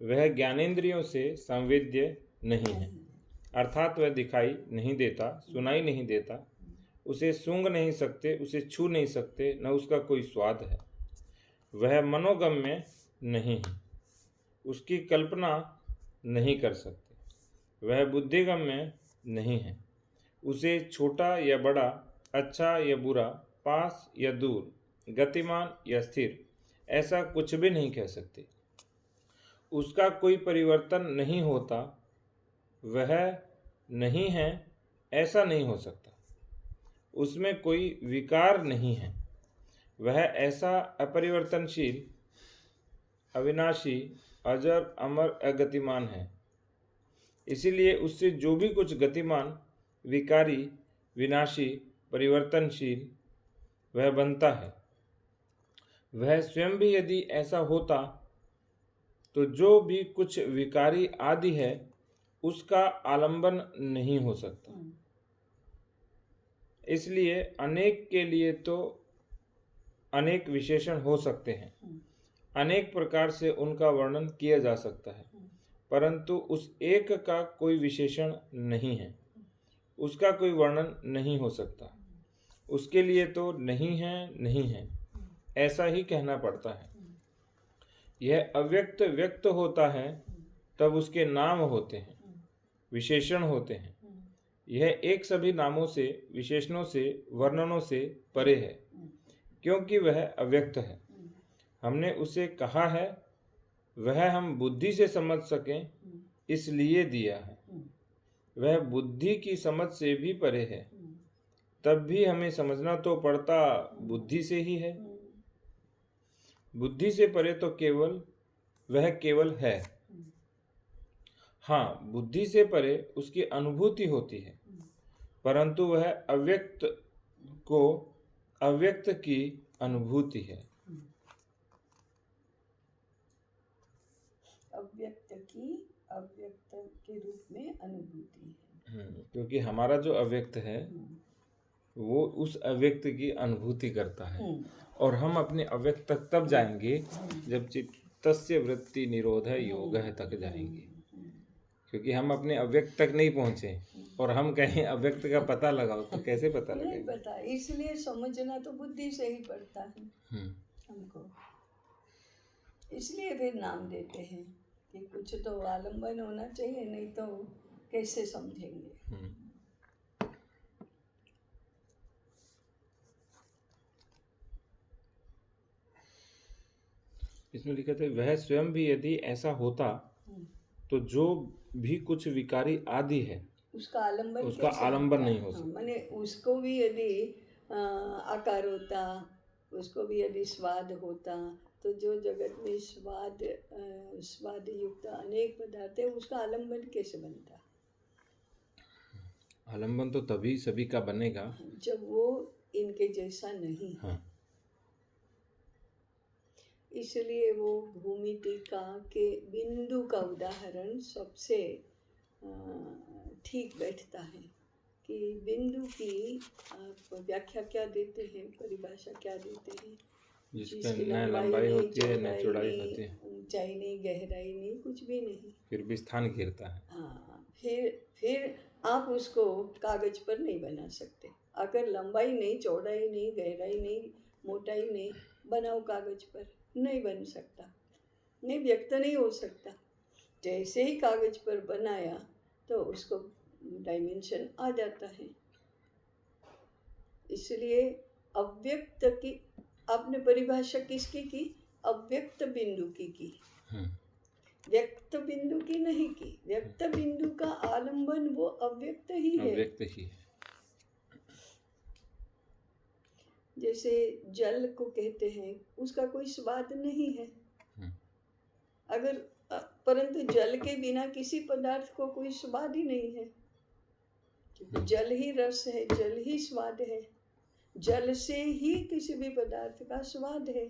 वह ज्ञानेंद्रियों से संवेद्य नहीं है, अर्थात वह दिखाई नहीं देता, सुनाई नहीं देता, उसे सूंघ नहीं सकते, उसे छू नहीं सकते, न उसका कोई स्वाद है। वह मनोगम्य नहीं है, उसकी कल्पना नहीं कर सकते, वह बुद्धिगम्य नहीं है, उसे छोटा या बड़ा, अच्छा या बुरा, पास या दूर, गतिमान या स्थिर ऐसा कुछ भी नहीं कह सकते। उसका कोई परिवर्तन नहीं होता, वह नहीं है ऐसा नहीं हो सकता, उसमें कोई विकार नहीं है, वह ऐसा अपरिवर्तनशील, अविनाशी, अजर, अमर, अगतिमान है। इसीलिए उससे जो भी कुछ गतिमान, विकारी, विनाशी, परिवर्तनशील वह बनता है, वह स्वयं भी यदि ऐसा होता तो जो भी कुछ विकारी आदि है उसका आलंबन नहीं हो सकता। इसलिए अनेक के लिए तो अनेक विशेषण हो सकते हैं, अनेक प्रकार से उनका वर्णन किया जा सकता है, परंतु उस एक का कोई विशेषण नहीं है, उसका कोई वर्णन नहीं हो सकता। उसके लिए तो नहीं है, नहीं है ऐसा ही कहना पड़ता है। यह अव्यक्त व्यक्त होता है तब उसके नाम होते हैं, विशेषण होते हैं। यह एक सभी नामों से, विशेषणों से, वर्णनों से परे है, क्योंकि वह अव्यक्त है। हमने उसे कहा है, वह हम बुद्धि से समझ सकें इसलिए दिया है। वह बुद्धि की समझ से भी परे है, तब भी हमें समझना तो पड़ता बुद्धि से ही है। बुद्धि से परे तो केवल वह केवल है। हाँ, बुद्धि से परे उसकी अनुभूति होती है, परंतु वह अव्यक्त को अव्यक्त की अनुभूति है। अव्यक्त की अव्यक्त के रूप में अनुभूति है। क्योंकि हमारा जो अव्यक्त है वो उस अव्यक्त की अनुभूति करता है, और हम अपने अव्यक्त तक तब जाएंगे जब चित्तस्य वृत्ति निरोध योग तक जाएंगे। क्योंकि हम अपने अव्यक्त तक नहीं पहुंचे और हम कहें अव्यक्त का पता लगाओ, तो कैसे पता लगेगा? नहीं पता, इसलिए समझना तो बुद्धि से ही पड़ता है हमको। इसलिए फिर नाम देते हैं कि कुछ तो आलंबन होना चाहिए, नहीं तो कैसे समझेंगे। इसमें लिखा था, वह स्वयं भी यदि ऐसा होता तो जो भी कुछ विकारी आदि है उसका आलंबन नहीं हो सकता। माने उसको भी यदि आकार होता, उसको भी यदि स्वाद होता, तो जो जगत में स्वाद युक्त अनेक पदार्थ है उसका आलंबन कैसे बनता? आलंबन तो तभी सभी का बनेगा जब वो इनके जैसा नहीं है। इसलिए वो भूमिटिका के बिंदु का उदाहरण सबसे ठीक बैठता है कि बिंदु की आप व्याख्या क्या देते हैं, परिभाषा क्या देते हैं? जिसकी न लंबाई होती है न चौड़ाई होती है, ऊंचाई नहीं, गहराई नहीं, कुछ भी नहीं, फिर भी स्थान घेरता है। हाँ, फिर आप उसको कागज पर नहीं बना सकते। अगर लंबाई नहीं, चौड़ाई नहीं, गहराई नहीं, मोटाई नहीं, बनाओ कागज पर, नहीं बन सकता, नहीं व्यक्त नहीं हो सकता। जैसे ही कागज पर बनाया तो उसको डायमेंशन आ जाता है। इसलिए अव्यक्त की आपने परिभाषा किसकी की? अव्यक्त बिंदु की। व्यक्त बिंदु की नहीं की। व्यक्त बिंदु का आलंबन वो अव्यक्त ही है। अव्यक्त ही है। जैसे जल को कहते हैं, उसका कोई स्वाद नहीं है, अगर परंतु जल के बिना किसी पदार्थ को कोई स्वाद ही नहीं है, क्योंकि जल ही रस है, जल ही स्वाद है, जल से ही किसी भी पदार्थ का स्वाद है।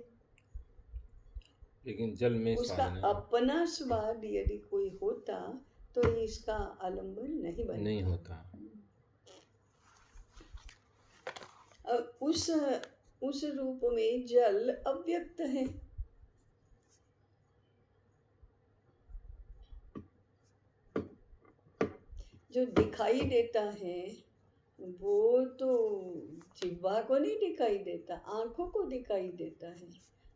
लेकिन जल में उसका स्वाद नहीं अपना स्वाद यदि कोई होता तो इसका आलम्बन नहीं बनता। नहीं होता। और उस रूप में जल अव्यक्त है। जो दिखाई देता है वो तो जिह्वा को नहीं दिखाई देता, आंखों को दिखाई देता है।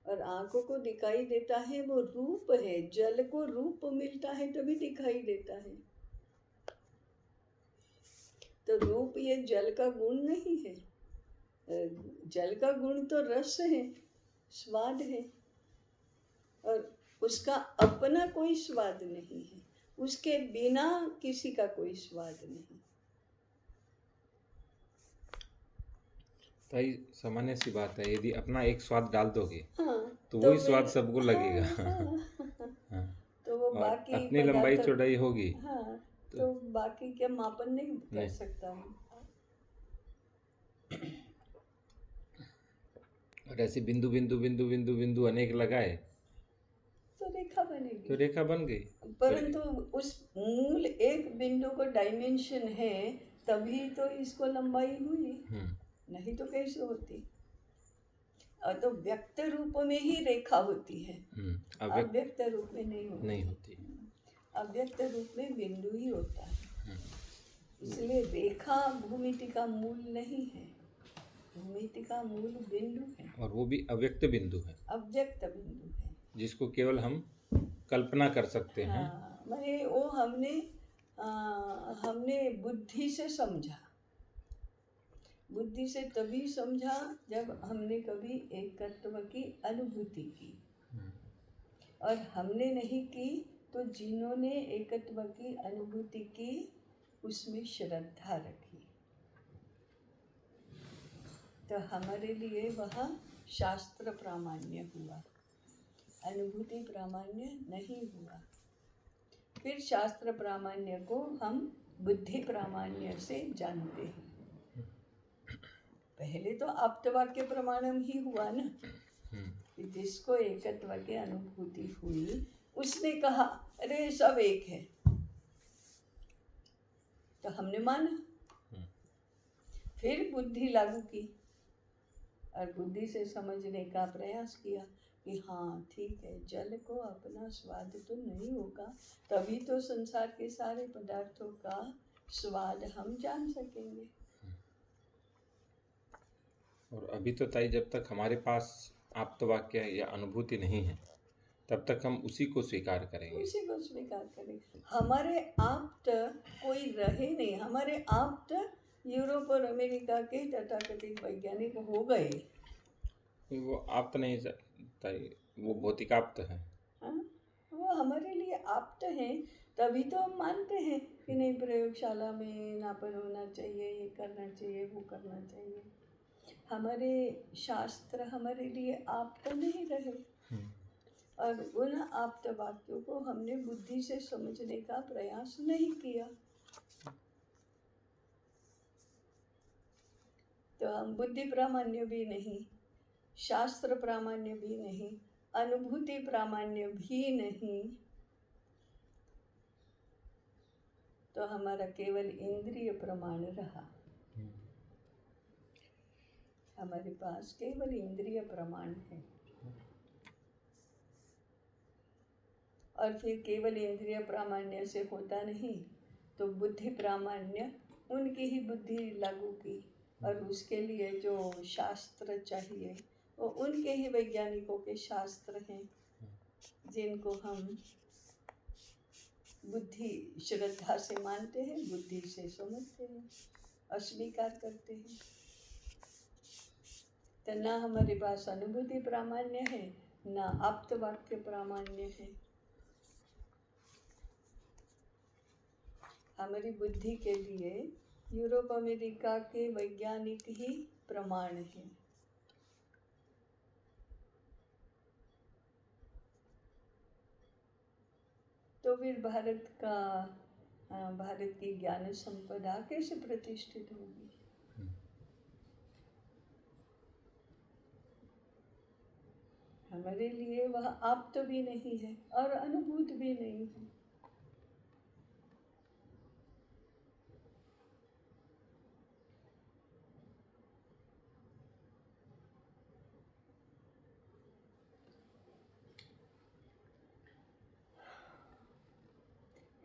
और आंखों को दिखाई देता है वो रूप है, जल को रूप मिलता है तभी दिखाई देता है। तो रूप ये जल का गुण नहीं है। जल का गुण तो रस है, स्वाद है, और उसका अपना कोई स्वाद नहीं है, उसके बिना किसी का कोई स्वाद नहीं। ताई सामान्य सी बात है, यदि अपना एक स्वाद डाल दोगे हाँ, तो तो वही स्वाद फिर सबको लगेगा। हाँ, तो वो और बाकी अपनी लंबाई पदार्थ, चौड़ाई होगी हाँ, तो बाकी के मापन नहीं कर नहीं। सकता हूँ। और ऐसे बिंदु बिंदु बिंदु बिंदु बिंदु अनेक लगाए तो रेखा बनेगी, तो रेखा बन गई। परंतु उस मूल एक बिंदु को डायमेंशन है तभी तो इसको लंबाई हुई, नहीं तो कैसे होती। और तो व्यक्त रूप में ही रेखा होती है, अव्यक्त रूप में नहीं होती। अव्यक्त रूप में बिंदु ही होता है। इसलिए रेखा भूमिति का मूल नहीं है, भूमिति का मूल बिंदु है, और वो भी अव्यक्त बिंदु है, अव्यक्त बिंदु है, जिसको केवल हम कल्पना कर सकते हैं। हाँ, मैंने वो हमने बुद्धि से समझा। बुद्धि से तभी समझा जब हमने कभी एकत्व की अनुभूति की, और हमने नहीं की तो जिन्होंने एकत्व की अनुभूति की उसमें श्रद्धा रखी, तो हमारे लिए वह शास्त्र प्रामाण्य हुआ, अनुभूति प्रामाण्य नहीं हुआ। फिर शास्त्र प्रामाण्य को हम बुद्धि प्रामाण्य से जानते हैं। पहले तो आप्तवाक्य प्रमाणम ही हुआ ना, कि जिसको एकत्व की अनुभूति हुई उसने कहा अरे सब एक है, तो हमने माना। फिर बुद्धि लागू की और बुद्धि से समझने का प्रयास किया कि हाँ ठीक है, जल को अपना स्वाद तो नहीं होगा, तभी तो संसार के सारे पदार्थों का स्वाद हम जान सकेंगे। और अभी तो ताई जब तक हमारे पास आप्तवाक्य या अनुभूति नहीं है तब तक हम उसी को स्वीकार करेंगे, उसी को स्वीकार करेंगे। हमारे आप्त कोई रहे नहीं, हमारे आप्त यूरोप और अमेरिका के तथाकथित वैज्ञानिक हो गए। वो आप्त नहीं ताई, वो भौतिकाप्त है। हाँ, वो हमारे लिए आप्त हैं, तभी तो हम मानते हैं कि नहीं प्रयोगशाला में नापन होना चाहिए, ये करना चाहिए, वो करना चाहिए। हमारे शास्त्र हमारे लिए आप्त नहीं रहे, और उन आप्त वाक्यों को हमने बुद्धि से समझने का प्रयास नहीं किया, तो हम बुद्धि प्रामाण्य भी नहीं, शास्त्र प्रामाण्य भी नहीं, अनुभूति प्रामाण्य भी नहीं, तो हमारा केवल इंद्रिय प्रमाण रहा। हमारे पास केवल इंद्रिय प्रमाण है, और फिर केवल इंद्रिय प्रामाण्य से होता नहीं, तो बुद्धि प्रामाण्य उनकी ही बुद्धि लागू की, और उसके लिए जो शास्त्र चाहिए वो उनके ही वैज्ञानिकों के शास्त्र हैं, जिनको हम बुद्धि श्रद्धा से मानते हैं, बुद्धि से समझते हैं, अस्वीकार करते हैं। तो ना हमारे पास अनुभूति प्रामाण्य है, ना आप्त वाक्य प्रामाण्य है। हमारी बुद्धि के लिए यूरोप अमेरिका के वैज्ञानिक ही प्रमाण हैं। तो फिर भारत की ज्ञान संपदा कैसे प्रतिष्ठित होगी? हमारे लिए वह आप्त भी नहीं है और अनुभूत भी नहीं है।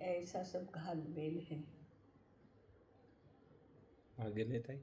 ऐसा सब घालमेल है। आगे लेता ही